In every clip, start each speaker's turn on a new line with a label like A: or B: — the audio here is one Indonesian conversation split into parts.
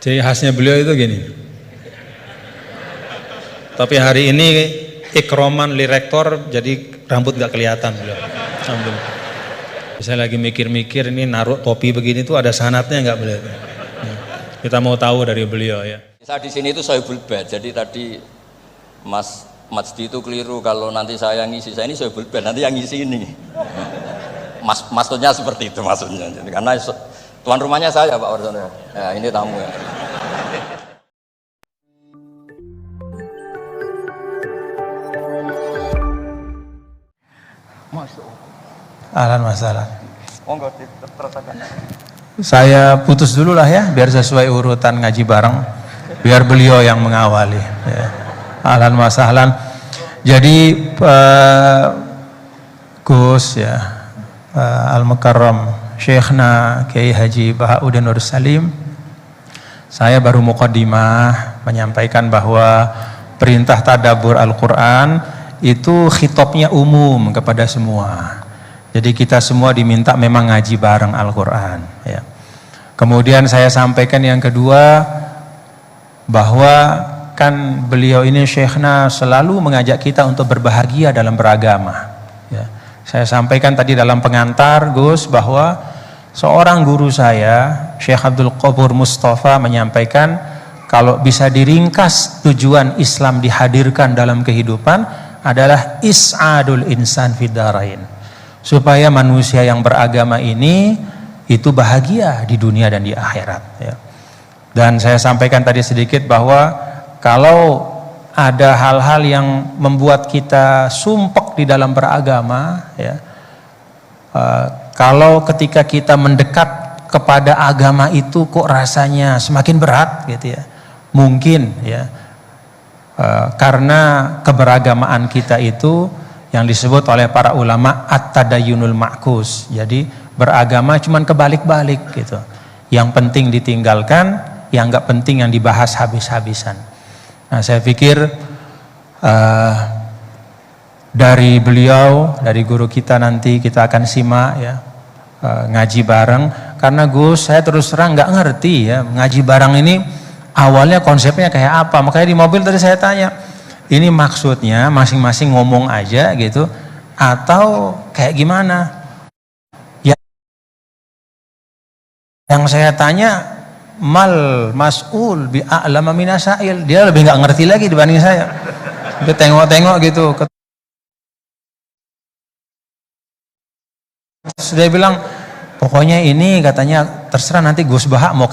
A: Jadi khasnya beliau itu gini. Tapi hari ini ikroman li rektor, jadi rambut nggak kelihatan beliau. Alhamdulillah. Saya lagi mikir-mikir ini naruh topi begini tuh ada sanatnya nggak beliau? Kita mau tahu dari beliau ya.
B: Saya di sini itu Sohibul Bait. Jadi tadi Mas Majdi itu keliru kalau nanti saya ngisi. Saya ini Sohibul Bait, nanti yang ngisi ini. Maksudnya seperti itu maksudnya. Jadi, karena tuan rumahnya saya Pak Warsono. Ya, ini tamu ya.
C: Ahlan masalah.
B: Monggo diteruskan.
C: Saya putus dulu lah ya, biar sesuai urutan ngaji bareng, biar beliau yang mengawali. Ya. Ahlan masalah. Jadi Gus ya, Al-Mukarram Syekhna Kiai Haji Bahauddin Nur Salim. Saya baru muqaddimah menyampaikan bahwa perintah tadabbur Al-Quran itu khitabnya umum kepada semua. Jadi kita semua diminta memang ngaji bareng Al-Quran ya. Kemudian saya sampaikan yang kedua, bahwa kan beliau ini Syekhna selalu mengajak kita untuk berbahagia dalam beragama ya. Saya sampaikan tadi dalam pengantar Gus, bahwa seorang guru saya Syekh Abdul Qobur Mustafa menyampaikan, kalau bisa diringkas tujuan Islam dihadirkan dalam kehidupan adalah is'adul insan fid darain, supaya manusia yang beragama ini itu bahagia di dunia dan di akhirat ya. Dan saya sampaikan tadi sedikit bahwa kalau ada hal-hal yang membuat kita sumpek di dalam beragama ya, kalau ketika kita mendekat kepada agama itu kok rasanya semakin berat gitu ya, mungkin ya karena keberagamaan kita itu yang disebut oleh para ulama at-tadayyunul ma'kus. Jadi beragama cuman kebalik-balik gitu. Yang penting ditinggalkan, yang enggak penting yang dibahas habis-habisan. Nah, saya pikir dari beliau, dari guru kita nanti kita akan simak ya, ngaji bareng. Karena Gus, saya terus terang nggak ngerti ya, ngaji bareng ini awalnya konsepnya kayak apa. Makanya di mobil tadi saya tanya, ini maksudnya masing-masing ngomong aja gitu atau kayak gimana? Yang saya tanya, mal mas'ul bi a'lama minasail, dia lebih nggak ngerti lagi dibanding saya. Dia tengok-tengok gitu. Dia bilang, pokoknya ini katanya terserah nanti Gus Baha mau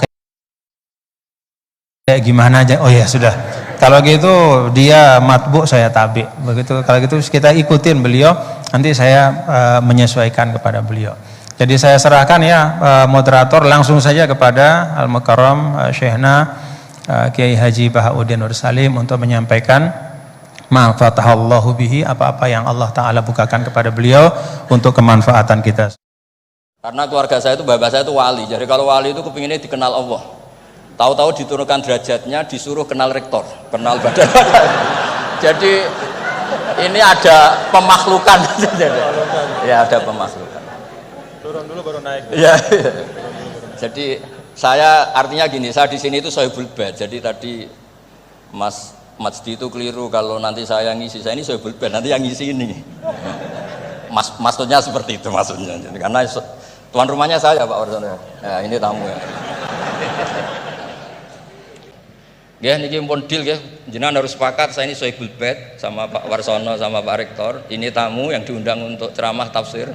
C: kayak gimana aja. Oh ya sudah. Kalau gitu dia matbu, saya tabi. Begitu. Kalau gitu kita ikutin beliau. Nanti saya menyesuaikan kepada beliau. Jadi saya serahkan ya moderator langsung saja kepada Al-Mukarram Syekhna Kiai Haji Bahauddin Nur Salim untuk menyampaikan ma fatahallahu bihi, apa-apa yang Allah Ta'ala bukakan kepada beliau untuk kemanfaatan kita.
B: Karena keluarga saya itu, bapak saya itu wali. Jadi kalau wali itu kepinginnya dikenal Allah. Tahu-tahu diturunkan derajatnya, disuruh kenal rektor, kenal badan. Jadi ini ada pemakhlukan. Ya ada pemakhlukan.
A: Turun dulu baru naik.
B: Ya. Jadi saya artinya gini, saya di sini itu Sohibul Bait. Jadi tadi Mas Majdi itu keliru kalau nanti saya ngisi. Saya ini Sohibul Bait, nanti yang ngisi ini. Maksudnya seperti itu maksudnya. Jadi, karena tuan rumahnya saya Pak Warsono. Ya, ini tamu ya. Ya, niki pun deal ya. Jenengan harus sepakat, saya ini Sohibul Bait sama Pak Warsono sama Pak Rektor. Ini tamu yang diundang untuk ceramah tafsir.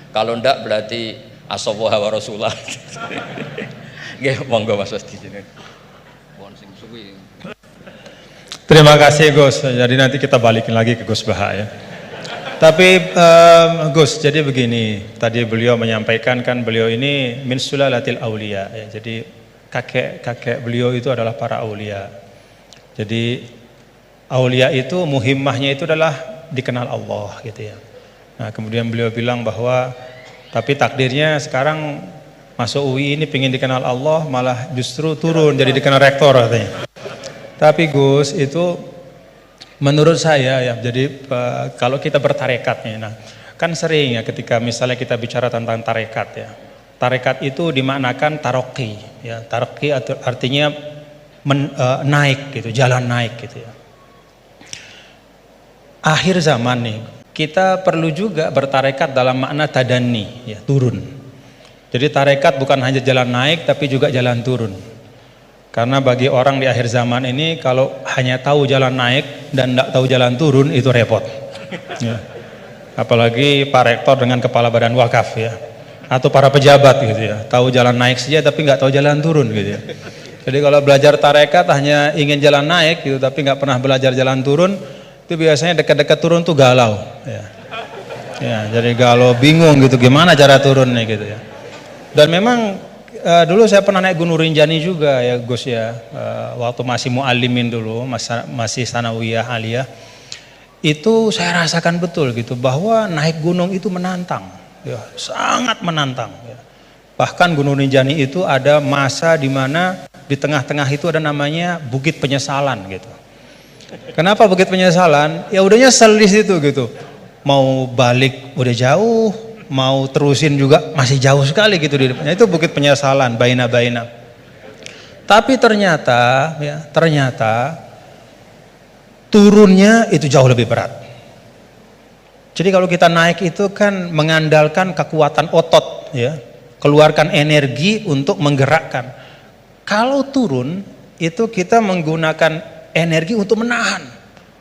B: Kalau ndak berarti asawaha wa rasulullah. Nggih, monggo Mas Wasti sini. Mohon sing suwi.
A: Terima kasih Gus. Jadi nanti kita balikin lagi ke Gus Baha ya. Tapi Gus, jadi begini, tadi beliau menyampaikan kan beliau ini min sulalatil aulia ya. Jadi kakek beliau itu adalah para aulia. Jadi aulia itu muhimmahnya itu adalah dikenal Allah gitu ya. Nah, kemudian beliau bilang bahwa tapi takdirnya sekarang masuk UI ini pengen dikenal Allah, malah justru turun jadi dikenal rektor katanya. Tapi Gus itu menurut saya ya, jadi kalau kita bertarekatnya, nah kan sering ya ketika misalnya kita bicara tentang tarekat ya, tarekat itu dimaknakan taroki ya, taroki artinya naik gitu, jalan naik gitu ya. Akhir zaman nih, kita perlu juga bertarekat dalam makna tadani, ya, turun. Jadi tarekat bukan hanya jalan naik tapi juga jalan turun. Karena bagi orang di akhir zaman ini kalau hanya tahu jalan naik dan tidak tahu jalan turun itu repot. Ya. Apalagi Pak Rektor dengan Kepala Badan Wakaf ya, atau para pejabat gitu ya, tahu jalan naik saja tapi nggak tahu jalan turun gitu ya. Jadi kalau belajar tarekat hanya ingin jalan naik gitu tapi nggak pernah belajar jalan turun, itu biasanya dekat-dekat turun tuh galau. Ya. Ya, jadi galau, bingung gitu gimana cara turunnya gitu ya. Dan memang dulu saya pernah naik Gunung Rinjani juga ya Gus ya, waktu masih muallimin dulu, masih sanawiyah aliyah, itu saya rasakan betul gitu bahwa naik gunung itu menantang, ya, sangat menantang. Ya. Bahkan Gunung Rinjani itu ada masa di mana di tengah-tengah itu ada namanya Bukit Penyesalan gitu. Kenapa Bukit Penyesalan? Ya udah nyesel di situ gitu. Mau balik udah jauh, mau terusin juga masih jauh sekali gitu di depannya. Itu Bukit Penyesalan, baina-baina. Tapi ternyata turunnya itu jauh lebih berat. Jadi kalau kita naik itu kan mengandalkan kekuatan otot ya, keluarkan energi untuk menggerakkan. Kalau turun itu kita menggunakan energi untuk menahan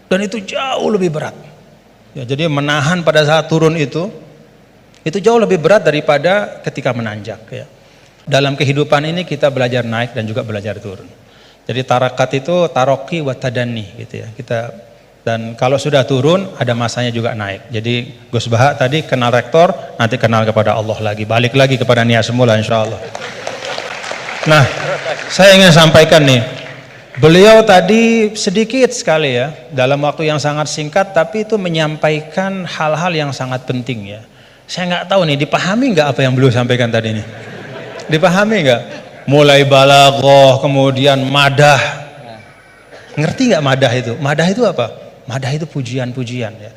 A: dan itu jauh lebih berat. Ya, jadi menahan pada saat turun itu jauh lebih berat daripada ketika menanjak ya. Dalam kehidupan ini kita belajar naik dan juga belajar turun. Jadi tarakat itu taroki wa tadani gitu ya. Dan kalau sudah turun ada masanya juga naik. Jadi Gus Baha tadi kenal rektor, nanti kenal kepada Allah lagi, balik lagi kepada niat semula insyaallah. Nah, saya ingin sampaikan nih, beliau tadi sedikit sekali ya, dalam waktu yang sangat singkat, tapi itu menyampaikan hal-hal yang sangat penting ya. Saya nggak tahu nih, dipahami nggak apa yang beliau sampaikan tadi nih? Dipahami nggak? Mulai balaghah, kemudian madah. Ngerti nggak madah itu? Madah itu apa? Madah itu pujian-pujian ya.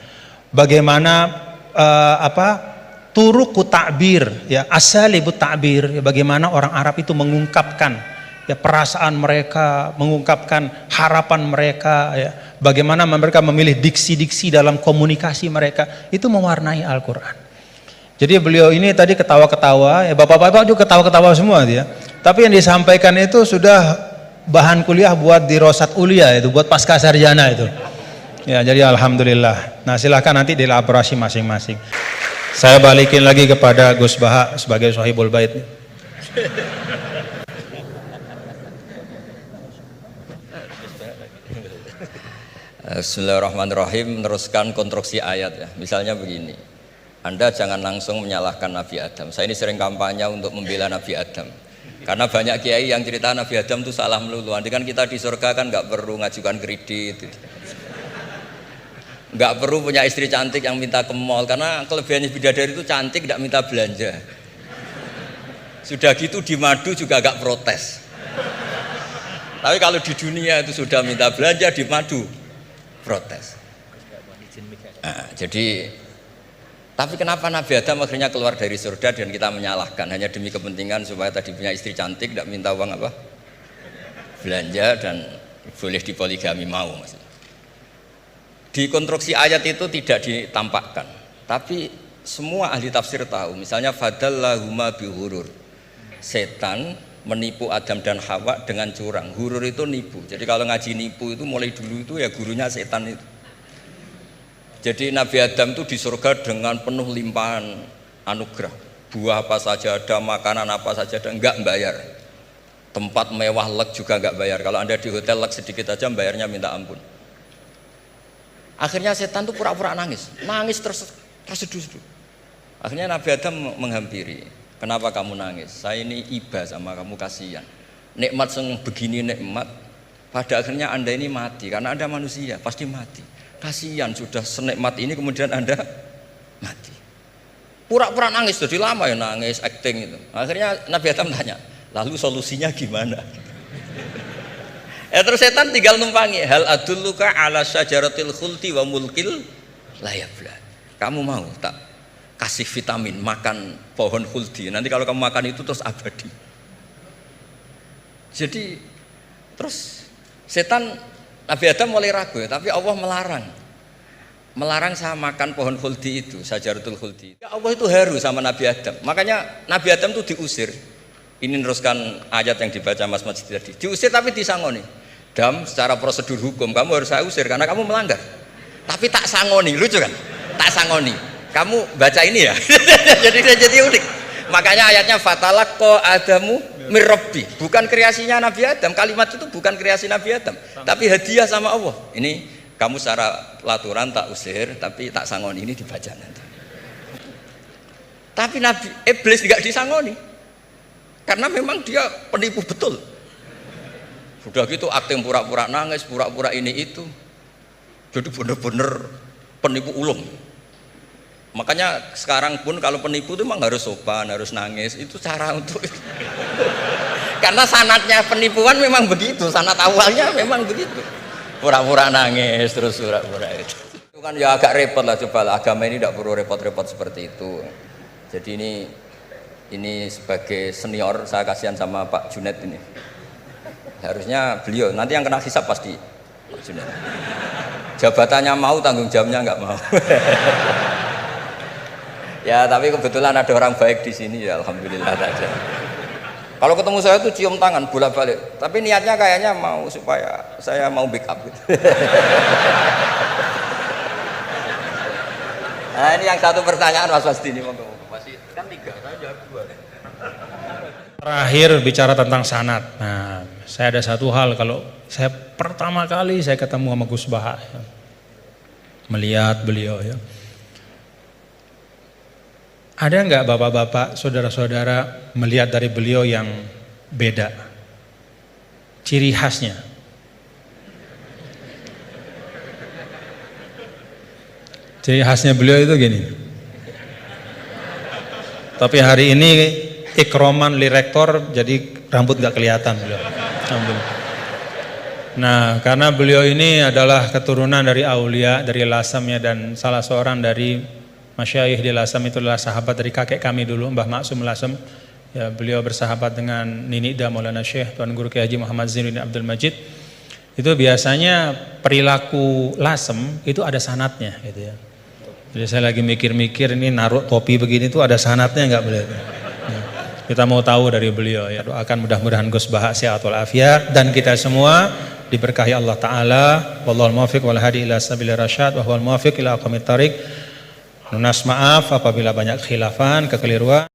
A: Bagaimana turuku ta'bir ya, asalibut ta'bir ya, bagaimana orang Arab itu mengungkapkan ya perasaan mereka, mengungkapkan harapan mereka ya, bagaimana mereka memilih diksi-diksi dalam komunikasi mereka, itu mewarnai Al-Qur'an. Jadi beliau ini tadi ketawa-ketawa ya, bapak-bapak juga ketawa-ketawa semua ya. Tapi yang disampaikan itu sudah bahan kuliah buat di Rosat Ulia itu, buat pasca sarjana itu. Ya, jadi alhamdulillah. Nah, silahkan nanti dielaborasi masing-masing. Saya balikin lagi kepada Gus Baha sebagai Sohibul Bait.
B: Bismillahirrahmanirrahim. Meneruskan konstruksi ayat ya. Misalnya begini, Anda jangan langsung menyalahkan Nabi Adam. Saya ini sering kampanye untuk membela Nabi Adam. Karena banyak kiai yang cerita Nabi Adam itu salah melulu. Nanti kan kita di surga kan nggak perlu ngajukan kredit, nggak perlu punya istri cantik yang minta ke mall. Karena kelebihannya bidadari itu cantik, nggak minta belanja. Sudah gitu di madu juga nggak protes. Tapi kalau di dunia itu sudah minta belanja, di madu protes. Nah, jadi tapi kenapa Nabi Adam akhirnya keluar dari surga dan kita menyalahkan hanya demi kepentingan supaya tadi punya istri cantik, tidak minta uang apa belanja dan boleh dipoligami mau maksudnya. Di konstruksi ayat itu tidak ditampakkan, tapi semua ahli tafsir tahu. Misalnya fadallahuma bihurur, setan menipu Adam dan Hawa dengan curang. Hurur itu nipu. Jadi kalau ngaji nipu itu mulai dulu itu ya gurunya setan itu. Jadi Nabi Adam itu di surga dengan penuh limpahan anugerah. Buah apa saja ada, makanan apa saja ada, enggak bayar. Tempat mewah leg juga enggak bayar. Kalau Anda di hotel leg sedikit aja bayarnya minta ampun. Akhirnya setan itu pura-pura nangis terseduh-seduh. Akhirnya Nabi Adam menghampiri. Kenapa kamu nangis? Saya ini iba sama kamu, kasihan. Nikmat yang begini nikmat, pada akhirnya Anda ini mati. Karena Anda manusia, pasti mati. Kasihan sudah senikmat ini kemudian Anda mati. Pura-pura nangis, jadi lama ya nangis, acting itu. Akhirnya Nabi Adam tanya, lalu solusinya gimana? Terus setan tinggal numpangi. Hal adulluka ala syajaratil khuldi wa mulkil la yafla. Kamu mau tak kasih vitamin, makan pohon khuldi. Nanti kalau kamu makan itu terus abadi. Jadi Terus setan Nabi Adam mulai ragu ya, tapi Allah melarang saya makan pohon khuldi itu, sajaratul khuldi. Ya Allah itu haru sama Nabi Adam. Makanya Nabi Adam itu diusir. Ini meneruskan ayat yang dibaca Mas Majid tadi. Diusir tapi disangoni. Dam, secara prosedur hukum kamu harus saya usir karena kamu melanggar. Tapi tak sangoni, lucu kan? Tak sangoni. Kamu baca ini ya. jadi unik. Makanya ayatnya fatalaqqa Adamu mir Rabbi. Bukan kreasinya Nabi Adam. Kalimat itu bukan kreasi Nabi Adam, tapi hadiah sama Allah. Ini kamu secara laturan tak usir, tapi tak sangoni, ini dibaca nanti. Tapi Nabi Iblis tidak disangoni, karena memang dia penipu betul. Sudah gitu akting pura-pura nangis, pura-pura ini itu, jadi benar-benar penipu ulung. Makanya sekarang pun kalau penipu itu memang harus sopan, harus nangis, itu cara untuk karena sanatnya penipuan memang begitu, sanat awalnya memang begitu. Pura-pura nangis terus pura-pura itu kan ya agak repot lah. Coba lah, agama ini tidak perlu repot-repot seperti itu. Jadi ini sebagai senior saya kasihan sama Pak Junet ini. Harusnya beliau nanti yang kena hisab pasti Pak Junet. Jabatannya mau, tanggung jawabnya nggak mau. Ya tapi kebetulan ada orang baik di sini ya, alhamdulillah saja. Kalau ketemu saya tuh cium tangan bolak-balik, tapi niatnya kayaknya mau supaya saya mau backup gitu. Nah ini yang satu pertanyaan Mas Wasdi ini, masih kan 3, saya jawab 2.
A: Terakhir bicara tentang sanad. Nah, saya ada satu hal, kalau saya pertama kali saya ketemu sama Gus Baha, ya, melihat beliau ya. Ada nggak bapak-bapak, saudara-saudara melihat dari beliau yang beda? Ciri khasnya? Ciri khasnya beliau itu gini. Tapi hari ini ikroman li rektor, jadi rambut nggak kelihatan beliau. Nah, karena beliau ini adalah keturunan dari aulia, dari Lasamnya, dan salah seorang dari Masyayikh di Lasam itu adalah sahabat dari kakek kami dulu, Mbah Maksum Lasam. Ya, beliau bersahabat dengan Nini Ida Maulana Syekh Tuan Guru Kiai Haji Muhammad Zainuddin Abdul Majid. Itu biasanya perilaku Lasem itu ada sanatnya gitu ya. Jadi saya lagi mikir-mikir ini naruh topi begini tuh ada sanatnya nggak beliau? Ya. Kita mau tahu dari beliau ya. Doakan mudah-mudahan Gus Baha sehat walafiat dan kita semua diberkahi Allah Ta'ala. Wallahul muwaffiq wal hadi ila sabilir rasyad wa huwal muwaffiq ila aqwamit thariq. Lunas maaf apabila banyak khilafan, kekeliruan.